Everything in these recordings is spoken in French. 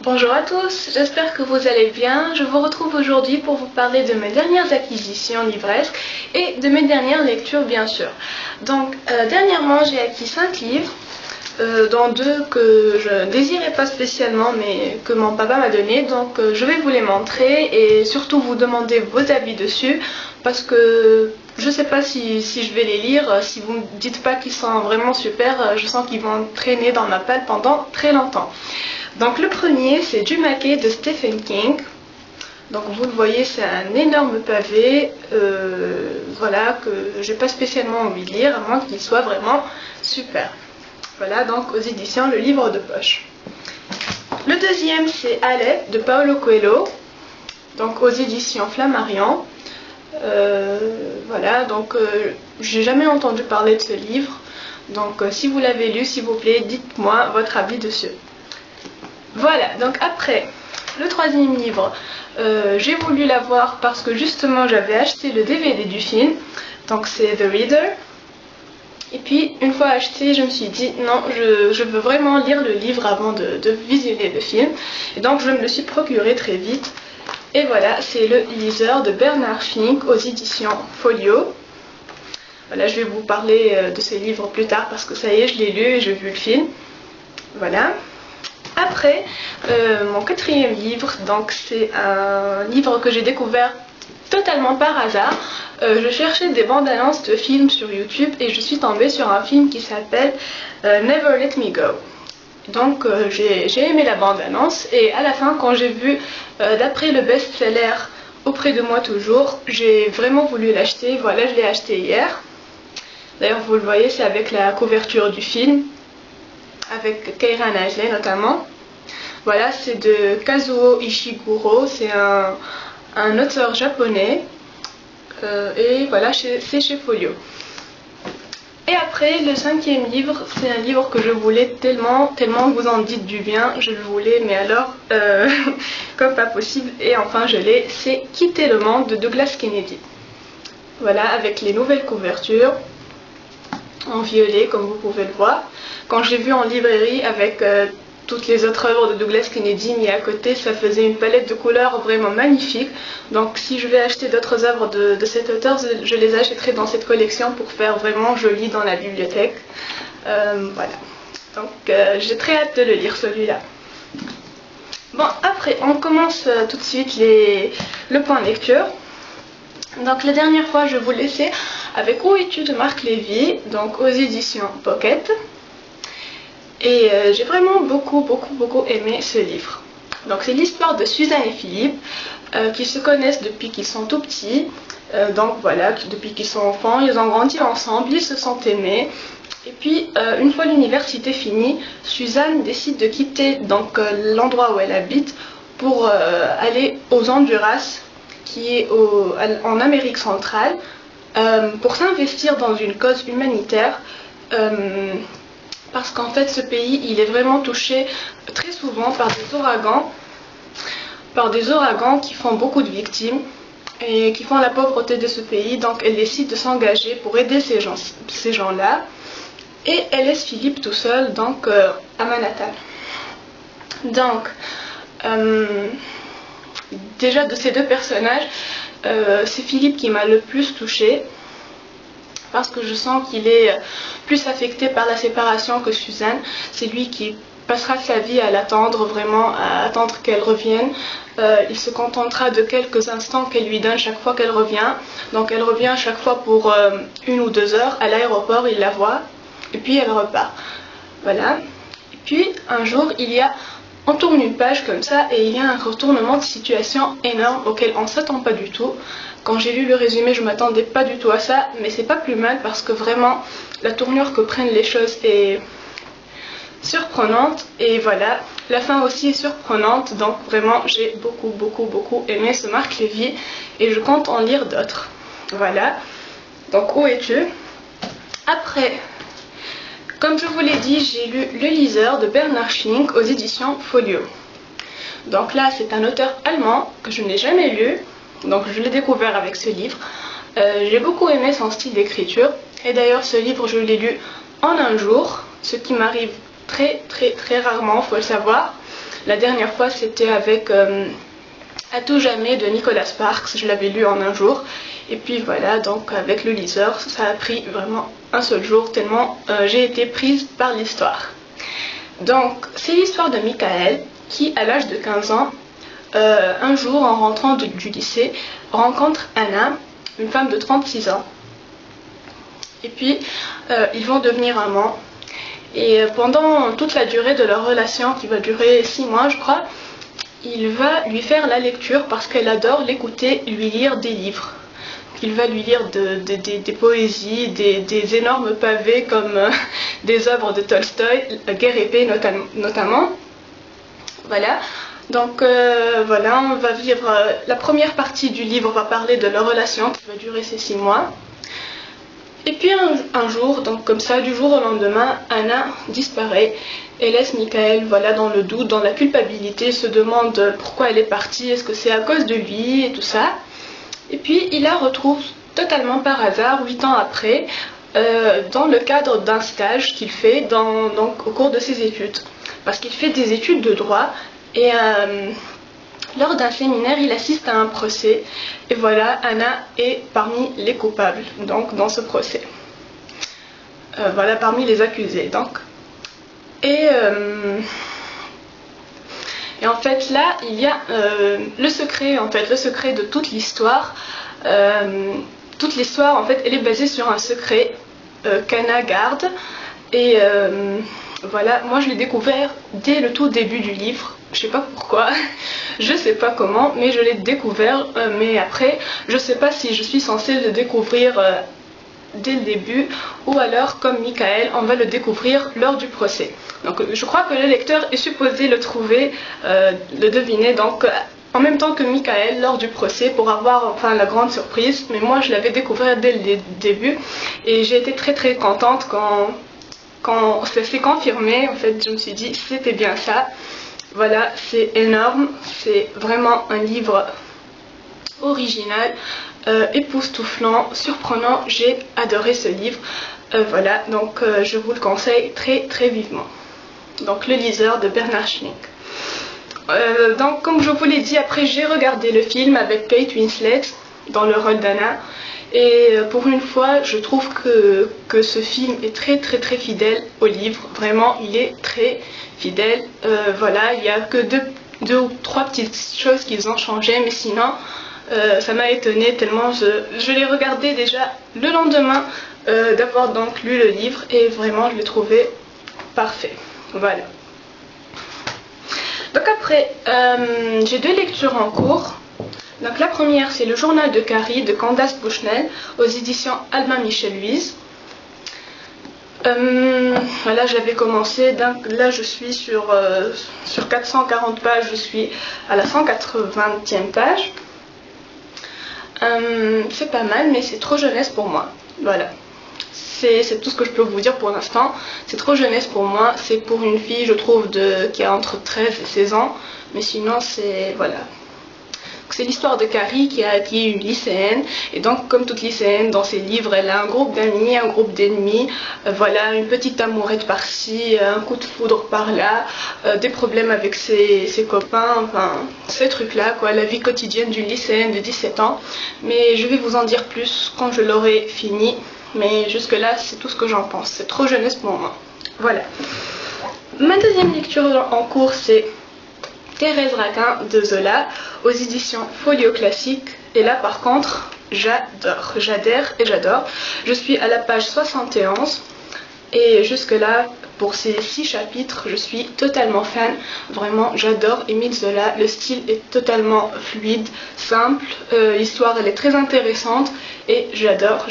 Bonjour à tous, j'espère que vous allez bien. Je vous retrouve aujourd'hui pour vous parler de mes dernières acquisitions livresques et de mes dernières lectures bien sûr. Donc dernièrement j'ai acquis 5 livres, dont 2 que je ne désirais pas spécialement mais que mon papa m'a donné. Donc je vais vous les montrer et surtout vous demander vos avis dessus parce que je ne sais pas si je vais les lire. Si vous ne me dites pas qu'ils sont vraiment super, je sens qu'ils vont traîner dans ma palle pendant très longtemps. Donc le premier c'est Jumaque de Stephen King. Donc vous le voyez, c'est un énorme pavé, voilà, que j'ai pas spécialement envie de lire à moins qu'il soit vraiment super. Voilà, donc aux éditions Le Livre de Poche. Le deuxième c'est Ale de Paulo Coelho, donc aux éditions Flammarion. Voilà, donc j'ai jamais entendu parler de ce livre, donc si vous l'avez lu, s'il vous plaît, dites-moi votre avis dessus. Voilà, donc après, le troisième livre, j'ai voulu l'avoir parce que justement j'avais acheté le DVD du film, donc c'est The Reader. Et puis une fois acheté, je me suis dit non, je veux vraiment lire le livre avant de visionner le film. Et donc je me le suis procuré très vite. Et voilà, c'est Le Liseur de Bernard Fink aux éditions Folio. Voilà, je vais vous parler de ce livre plus tard parce que ça y est, je l'ai lu et j'ai vu le film. Voilà. Après, mon quatrième livre, donc c'est un livre que j'ai découvert totalement par hasard. Je cherchais des bandes annonces de films sur YouTube et je suis tombée sur un film qui s'appelle Never Let Me Go. Donc j'ai aimé la bande annonce et à la fin, quand j'ai vu d'après le best-seller Auprès de moi toujours, j'ai vraiment voulu l'acheter. Voilà, je l'ai acheté hier. D'ailleurs vous le voyez, c'est avec la couverture du film, avec Keira Knightley notamment. Voilà, c'est de Kazuo Ishiguro, c'est un auteur japonais. Et voilà, c'est chez Folio. Et après, le cinquième livre, c'est un livre que je voulais tellement vous en dites du bien, je le voulais, mais alors, comme pas possible, et enfin je l'ai, c'est Quitter le monde de Douglas Kennedy. Voilà, avec les nouvelles couvertures, en violet, comme vous pouvez le voir. Quand j'ai vu en librairie avec toutes les autres œuvres de Douglas Kennedy mis à côté, ça faisait une palette de couleurs vraiment magnifique. Donc si je vais acheter d'autres œuvres de cet auteur, je les achèterai dans cette collection pour faire vraiment joli dans la bibliothèque. Voilà, donc j'ai très hâte de le lire celui-là. Bon, après on commence tout de suite le point lecture. Donc la dernière fois je vous laissais avec Où es-tu de Marc Lévy, donc aux éditions Pocket. Et j'ai vraiment beaucoup aimé ce livre. Donc c'est l'histoire de Suzanne et Philippe qui se connaissent depuis qu'ils sont tout petits. Donc voilà, depuis qu'ils sont enfants, ils ont grandi ensemble, ils se sont aimés. Et puis une fois l'université finie, Suzanne décide de quitter donc l'endroit où elle habite pour aller aux Honduras, qui est en Amérique centrale, pour s'investir dans une cause humanitaire. Parce qu'en fait ce pays il est vraiment touché très souvent par des ouragans qui font beaucoup de victimes et qui font la pauvreté de ce pays. Donc elle décide de s'engager pour aider ces gens-là, et elle laisse Philippe tout seul donc à Manhattan. Donc déjà de ces deux personnages, c'est Philippe qui m'a le plus touchée, parce que je sens qu'il est plus affecté par la séparation que Suzanne. C'est lui qui passera sa vie à l'attendre, vraiment à attendre qu'elle revienne. Il se contentera de quelques instants qu'elle lui donne chaque fois qu'elle revient. Donc elle revient chaque fois pour 1 ou 2 heures à l'aéroport, il la voit et puis elle repart. Voilà. Et puis un jour on tourne une page comme ça et il y a un retournement de situation énorme auquel on ne s'attend pas du tout. Quand j'ai lu le résumé, je ne m'attendais pas du tout à ça, mais c'est pas plus mal parce que vraiment la tournure que prennent les choses est surprenante. Et voilà, la fin aussi est surprenante, donc vraiment j'ai beaucoup aimé ce Marc Lévy et je compte en lire d'autres. Voilà, donc Où es-tu? Après, comme je vous l'ai dit, j'ai lu Le Liseur de Bernard Fink aux éditions Folio. Donc là, c'est un auteur allemand que je n'ai jamais lu, donc je l'ai découvert avec ce livre. J'ai beaucoup aimé son style d'écriture, et d'ailleurs ce livre je l'ai lu en un jour, ce qui m'arrive très rarement, faut le savoir. La dernière fois c'était avec À tout jamais de Nicolas Sparks, je l'avais lu en un jour. Et puis voilà, donc avec le liseur, ça a pris vraiment un seul jour tellement j'ai été prise par l'histoire. Donc c'est l'histoire de Michael qui, à l'âge de 15 ans, un jour en rentrant du lycée, rencontre Anna, une femme de 36 ans. Et puis ils vont devenir amants. Et pendant toute la durée de leur relation, qui va durer 6 mois je crois, il va lui faire la lecture parce qu'elle adore l'écouter, lui lire des livres. Il va lui lire des poésies, des énormes pavés comme des œuvres de Tolstoï, Guerre et paix notamment. Voilà. Donc voilà, on va vivre la première partie du livre va parler de leur relation qui va durer ces 6 mois. Et puis un jour, donc comme ça, du jour au lendemain, Anna disparaît et laisse Michael, voilà, dans le doute, dans la culpabilité, se demande pourquoi elle est partie, est-ce que c'est à cause de lui et tout ça. Et puis il la retrouve totalement par hasard, 8 ans après, dans le cadre d'un stage qu'il fait donc, au cours de ses études. Parce qu'il fait des études de droit et lors d'un séminaire, il assiste à un procès. Et voilà, Anna est parmi les coupables, donc dans ce procès. Voilà, parmi les accusés, donc. Et en fait, là, il y a le secret de toute l'histoire. Toute l'histoire, en fait, elle est basée sur un secret qu'Anna garde. Et voilà, moi je l'ai découvert dès le tout début du livre. Je sais pas pourquoi, je sais pas comment, mais je l'ai découvert. Mais après, je sais pas si je suis censée le découvrir dès le début ou alors, comme Michael, on va le découvrir lors du procès. Donc je crois que le lecteur est supposé le trouver, le deviner, donc en même temps que Michael lors du procès pour avoir enfin la grande surprise. Mais moi je l'avais découvert dès le début et j'ai été très contente quand ça s'est confirmé. En fait, je me suis dit c'était bien ça. Voilà, c'est énorme, c'est vraiment un livre original, époustouflant, surprenant. J'ai adoré ce livre. Voilà, donc je vous le conseille très vivement. Donc Le liseur de Bernard Schlink. Donc comme je vous l'ai dit, après j'ai regardé le film avec Kate Winslet dans le rôle d'Anna. Et pour une fois, je trouve que ce film est très fidèle au livre. Vraiment, il est très fidèle. Voilà, il n'y a que deux ou trois petites choses qu'ils ont changé, mais sinon, ça m'a étonnée tellement je l'ai regardé déjà le lendemain d'avoir donc lu le livre et vraiment, je l'ai trouvé parfait. Voilà. Donc après, j'ai 2 lectures en cours. Donc la première, c'est Le journal de Carrie de Candace Bushnell aux éditions Albin Michel Louise. Voilà, je l'avais commencé. Donc là, je suis sur 440 pages, je suis à la 180e page. C'est pas mal, mais c'est trop jeunesse pour moi. Voilà. C'est tout ce que je peux vous dire pour l'instant. C'est trop jeunesse pour moi. C'est pour une fille, je trouve, qui a entre 13 et 16 ans. Mais sinon, c'est... Voilà. C'est l'histoire de Carrie qui est une lycéenne. Et donc, comme toute lycéenne, dans ses livres, elle a un groupe d'amis, un groupe d'ennemis. Voilà, une petite amourette par-ci, un coup de foudre par-là. Des problèmes avec ses copains. Enfin, ces trucs-là, quoi. La vie quotidienne d'une lycéenne de 17 ans. Mais je vais vous en dire plus quand je l'aurai fini. Mais jusque-là, c'est tout ce que j'en pense. C'est trop jeunesse pour moi. Voilà. Ma deuxième lecture en cours, c'est Thérèse Raquin de Zola aux éditions Folio Classique. Et là, par contre, j'adore. J'adhère et j'adore. Je suis à la page 71. Et jusque-là, pour ces 6 chapitres, je suis totalement fan. Vraiment, j'adore Émile Zola. Le style est totalement fluide, simple. L'histoire, elle est très intéressante. Et j'adore.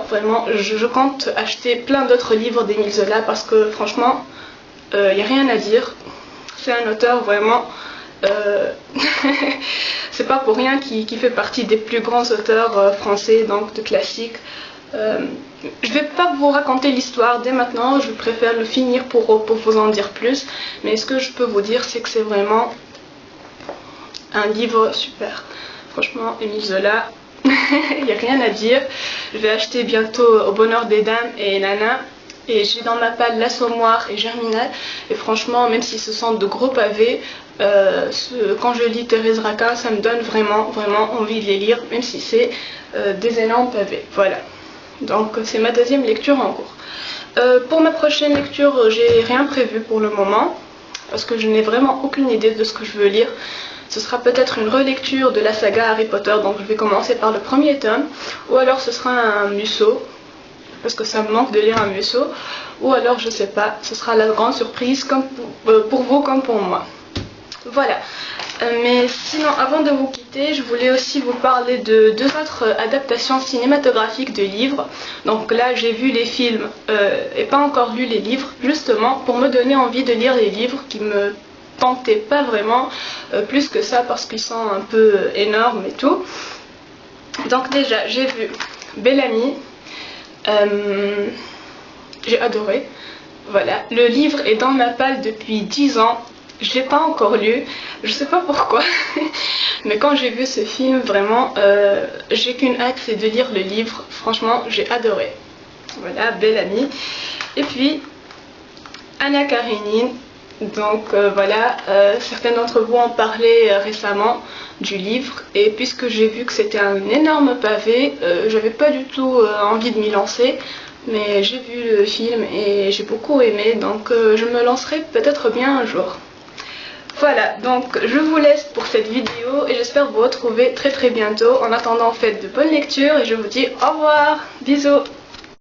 Vraiment, je compte acheter plein d'autres livres d'Émile Zola parce que franchement, il n'y a rien à dire. C'est un auteur vraiment... c'est pas pour rien qu'il fait partie des plus grands auteurs français, donc de classiques. Je vais pas vous raconter l'histoire dès maintenant, je préfère le finir pour vous en dire plus. Mais ce que je peux vous dire, c'est que c'est vraiment un livre super. Franchement, Émile Zola, il n'y a rien à dire. Je vais acheter bientôt Au bonheur des dames et Nana. Et j'ai dans ma palle L'Assommoir et Germinal. Et franchement, même si ce sont de gros pavés, Quand je lis Thérèse Raquin, ça me donne vraiment envie de les lire, même si c'est des énormes pavés. Voilà, donc c'est ma deuxième lecture en cours. Pour ma prochaine lecture, j'ai rien prévu pour le moment, parce que je n'ai vraiment aucune idée de ce que je veux lire. Ce sera peut-être une relecture de la saga Harry Potter, donc je vais commencer par le premier tome, ou alors ce sera un Musso, parce que ça me manque de lire un Musso, ou alors je sais pas, ce sera la grande surprise comme pour vous comme pour moi. Voilà, mais sinon avant de vous quitter, je voulais aussi vous parler de deux autres adaptations cinématographiques de livres. Donc là j'ai vu les films et pas encore lu les livres, justement pour me donner envie de lire les livres qui me tentaient pas vraiment, plus que ça parce qu'ils sont un peu énormes et tout. Donc déjà j'ai vu Bellamy, j'ai adoré. Voilà, le livre est dans ma palle depuis 10 ans. Je l'ai pas encore lu, je sais pas pourquoi, mais quand j'ai vu ce film, vraiment, j'ai qu'une hâte, c'est de lire le livre. Franchement, j'ai adoré. Voilà, Bellamy. Et puis, Anna Karénine. Donc voilà, certains d'entre vous ont parlé récemment du livre, et puisque j'ai vu que c'était un énorme pavé, j'avais pas du tout envie de m'y lancer. Mais j'ai vu le film et j'ai beaucoup aimé, donc je me lancerai peut-être bien un jour. Voilà, donc je vous laisse pour cette vidéo et j'espère vous retrouver très bientôt. En attendant, faites de bonnes lectures et je vous dis au revoir, bisous.